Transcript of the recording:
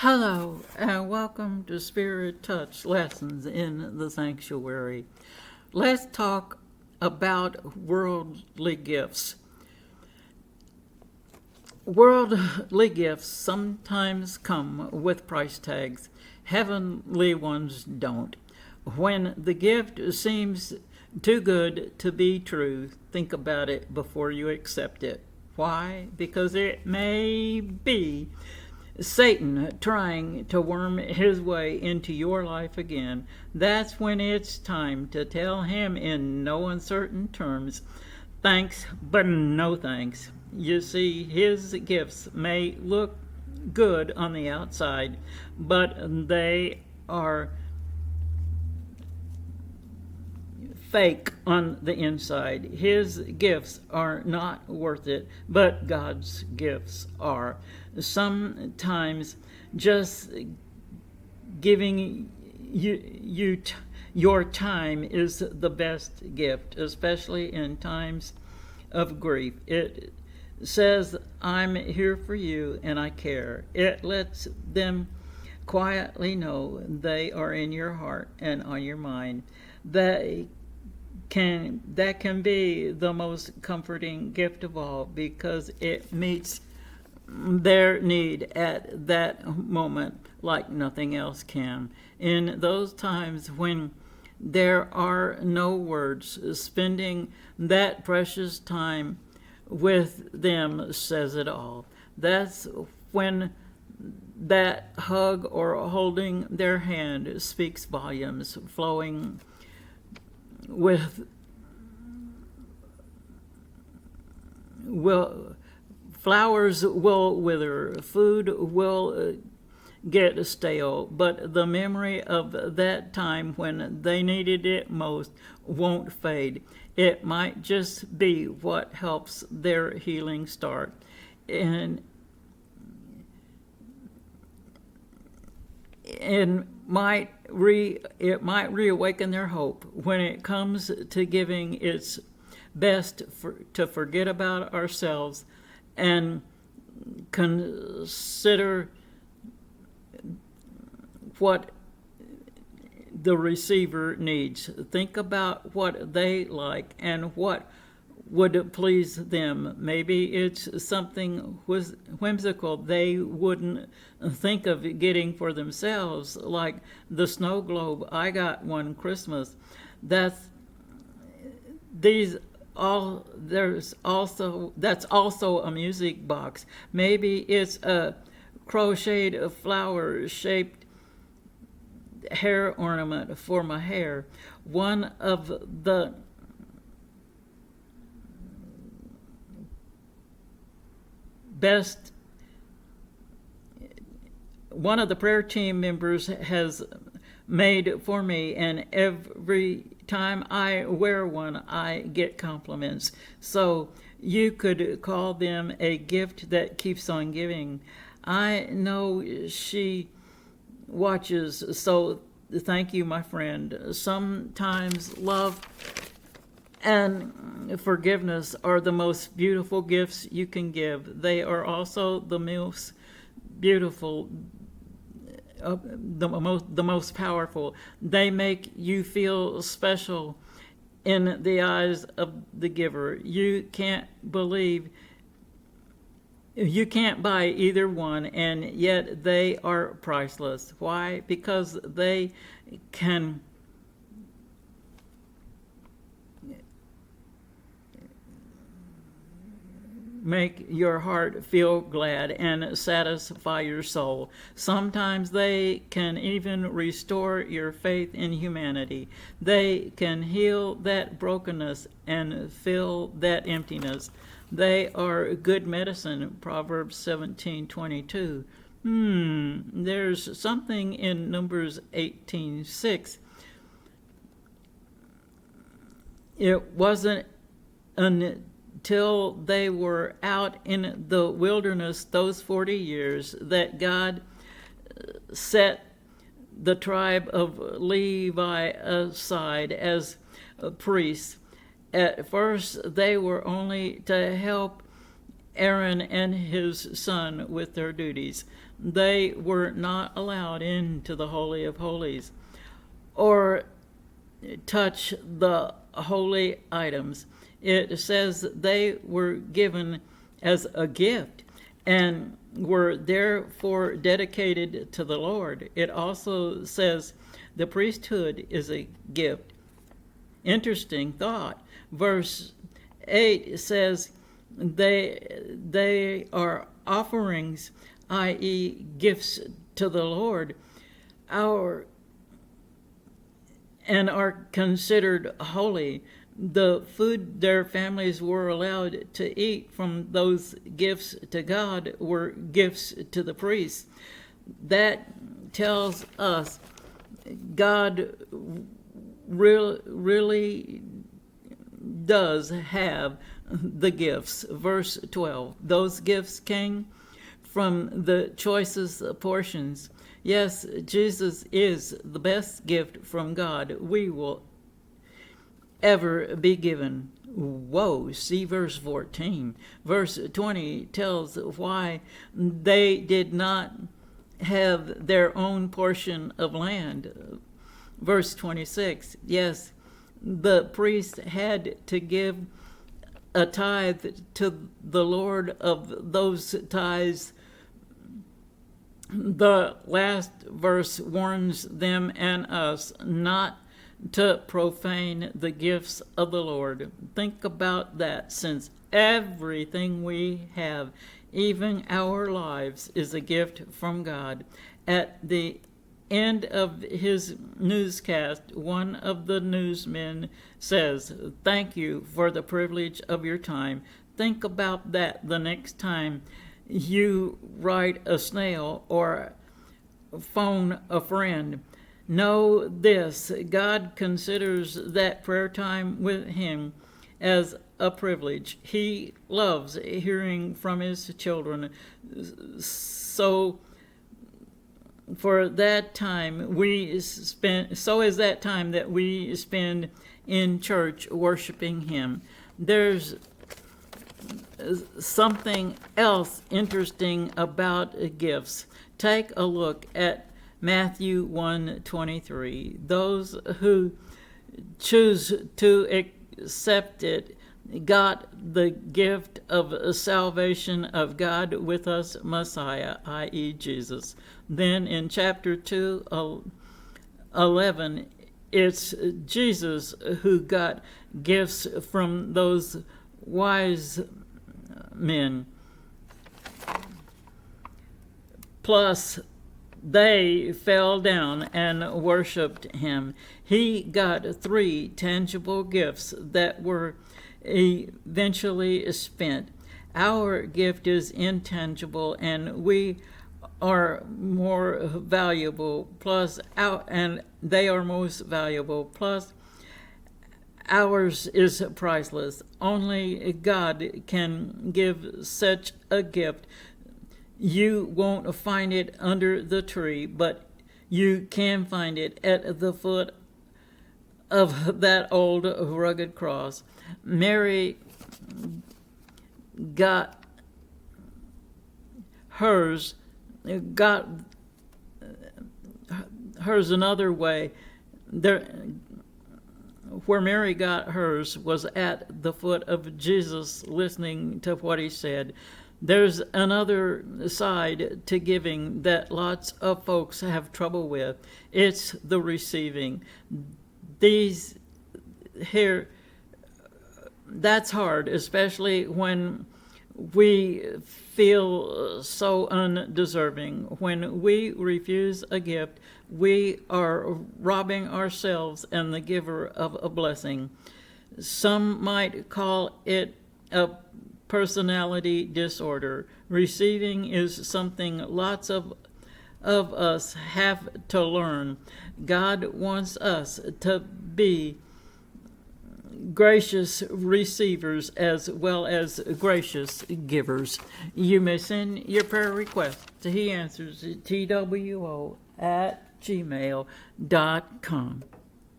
Hello, and welcome to Spirit Touch Lessons in the Sanctuary. Let's talk about worldly gifts. Worldly gifts sometimes come with price tags. Heavenly ones don't. When the gift seems too good to be true, think about it before you accept it. Why? Because it may be Satan trying to worm his way into your life again. That's when it's time to tell him in no uncertain terms, thanks, but no thanks. You see, his gifts may look good on the outside, but they are fake on the inside. His gifts are not worth it, but God's gifts are. Sometimes just giving your time is the best gift, especially in times of grief. It says, I'm here for you and I care. It lets them quietly know they are in your heart and on your mind. That can be the most comforting gift of all because it meets their need at that moment like nothing else can. In those times when there are no words, spending that precious time with them says it all. That's when that hug or holding their hand speaks volumes, flowing with flowers will wither, food will get stale, but the memory of that time when they needed it most won't fade. It might just be what helps their healing start. And it might reawaken their hope when it comes to giving its best to forget about ourselves and consider what the receiver needs. Think about what they like and what would please them. Maybe it's something whimsical they wouldn't think of getting for themselves, like the snow globe. I got one Christmas. That's also a music box. Maybe it's a crocheted flower shaped hair ornament for my hair. One of the best one of the prayer team members has made for me, and every time I wear one I get compliments. So you could call them a gift that keeps on giving. I know she watches, so thank you, my friend. Sometimes love and forgiveness are the most beautiful gifts you can give. They are also the most beautiful, the most powerful. They make you feel special in the eyes of the giver. You can't buy either one, and yet they are priceless. Why? Because they can make your heart feel glad and satisfy your soul. Sometimes they can even restore your faith in humanity. They can heal that brokenness and fill that emptiness. They are good medicine, Proverbs 17:22. There's something in Numbers 18:6. It wasn't until they were out in the wilderness those 40 years that God set the tribe of Levi aside as priests. At first, they were only to help Aaron and his son with their duties. they were not allowed into the Holy of Holies or touch the holy items. It says they were given as a gift and were therefore dedicated to the Lord. It also says the priesthood is a gift. Interesting thought. Verse 8 says they are offerings, i.e., gifts to the Lord, and are considered holy. The food their families were allowed to eat from those gifts to God were gifts to the priests. That tells us God really does have the gifts. Verse 12, those gifts came from the choicest portions. Yes, Jesus is the best gift from God we will ever be given. Whoa, see verse 14. Verse 20 tells why they did not have their own portion of land. Verse 26, yes, the priest had to give a tithe to the Lord of those tithes. The last verse warns them and us not to profane the gifts of the Lord. Think about that, since everything we have, even our lives, is a gift from God. At the end of his newscast, one of the newsmen says, "Thank you for the privilege of your time." Think about that the next time you write a snail or phone a friend. Know this: God considers that prayer time with him as a privilege. He loves hearing from his children. So is that time that we spend in church worshiping him. There's something else interesting about gifts. Take a look at Matthew 1:23. Those who choose to accept it got the gift of salvation of God with us Messiah, i.e. Jesus. Then in chapter 2:11, it's Jesus who got gifts from those wise men. Plus, they fell down and worshipped him. He got 3 tangible gifts that were eventually spent. Our gift is intangible, and we are more valuable, and they are most valuable, plus ours is priceless. Only God can give such a gift. You won't find it under the tree, but you can find it at the foot of that old rugged cross. Mary got hers another way. Where Mary got hers was at the foot of Jesus, listening to what he said. There's another side to giving that lots of folks have trouble with. It's the receiving. That's hard, especially when we feel so undeserving. When we refuse a gift, we are robbing ourselves and the giver of a blessing. Some might call it a personality disorder. Receiving is something lots of us have to learn. God wants us to be gracious receivers as well as gracious givers. You may send your prayer request to He Answers, TWO@gmail.com.